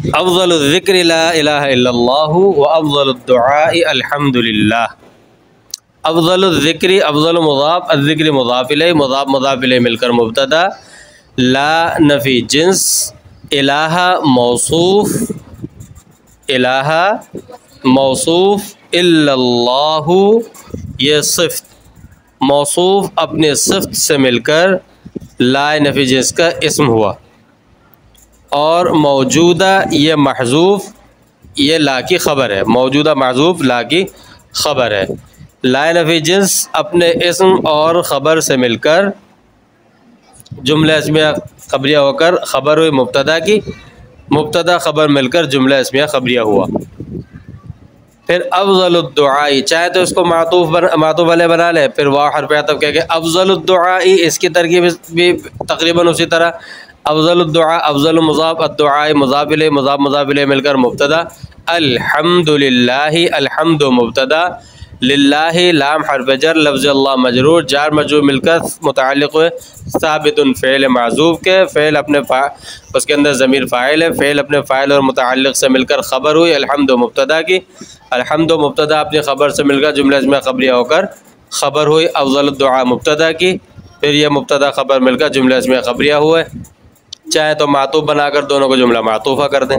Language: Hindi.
अफ़ज़लुज़्ज़िक्रि ला इलाहा इल्लल्लाहु व अफ़ज़लुद्दुआइ अल्हम्दुलिल्लाह। अफ़ज़लुज़्ज़िक्रि अफ़ज़ल मुज़ाफ़, अज़्ज़िक्र मुज़ाफ़ इलैहि, मुज़ाफ़ मुज़ाफ़ इलैहि मिलकर मुब्तदा, ला नफ़ी जिन्स, इलाहा मौसूफ़, इलाहा मौसूफ़, इल्लल्लाहु ये सिफ़्त, मौसूफ़ अपने सिफ़्त से मिलकर ला नफ़ी जिन्स का इस्म हुआ, और मौजूदा ये महज़ूफ़ ये ला की ख़बर है, मौजूदा महज़ूफ़ ला की ख़बर है। ला नफ़ी जिन्स अपने इस्म और ख़बर से मिलकर जुमला इस्मिया ख़बरिया होकर ख़बर हुई मुब्तदा की, मुब्तदा ख़बर मिलकर जुमला इस्मिया ख़बरिया हुआ। फिर अफ़ज़लुद्दुआइ, चाहे तो इसको मातूफ़ वाले बना ले, फिर वाव हर्फ़ अतफ़ कह के अफ़ज़लुद्दुआइ, इसकी तरकीब भी तकरीबन उसी तरह। अफ़ज़लुद्दुआ, अफ़ज़ल मुज़ाफ़, अद्दुआइ मुज़ाफ़ इलैहि, मुज़ाफ़ मुज़ाफ़ इलैहि मिलकर मुब्तदा, अल्हम्दुलिल्लाहि, अल्हम्दु मुब्तदा, लिल्लाहि लाम हर्फ़ जर, लफ्ज़ अल्लाह मजरूर, जार मजरूर मिलकर मुतअल्लिक़ हुए साबितुन फ़ेल माज़ूफ़ के, फ़ेल अपने उसके अंदर ज़मीर फ़ाइल है, फ़ेल अपने फ़ाइल और मुतअल्लिक़ से मिलकर ख़बर हुई अल्हम्दु मुब्तदा की, अल्हम्दु मुब्तदा अपनी ख़बर से मिलकर जुमला इस्मिया ख़बरिया होकर ख़बर हुई अफ़ज़लुद्दुआ मुब्तदा की, फिर यह मुब्तदा ख़बर मिलकर जुमला इस्मिया ख़बरिया हुए। चाहे तो मातूफ़ बनाकर दोनों को जुमला मातूफ़ा कर दें।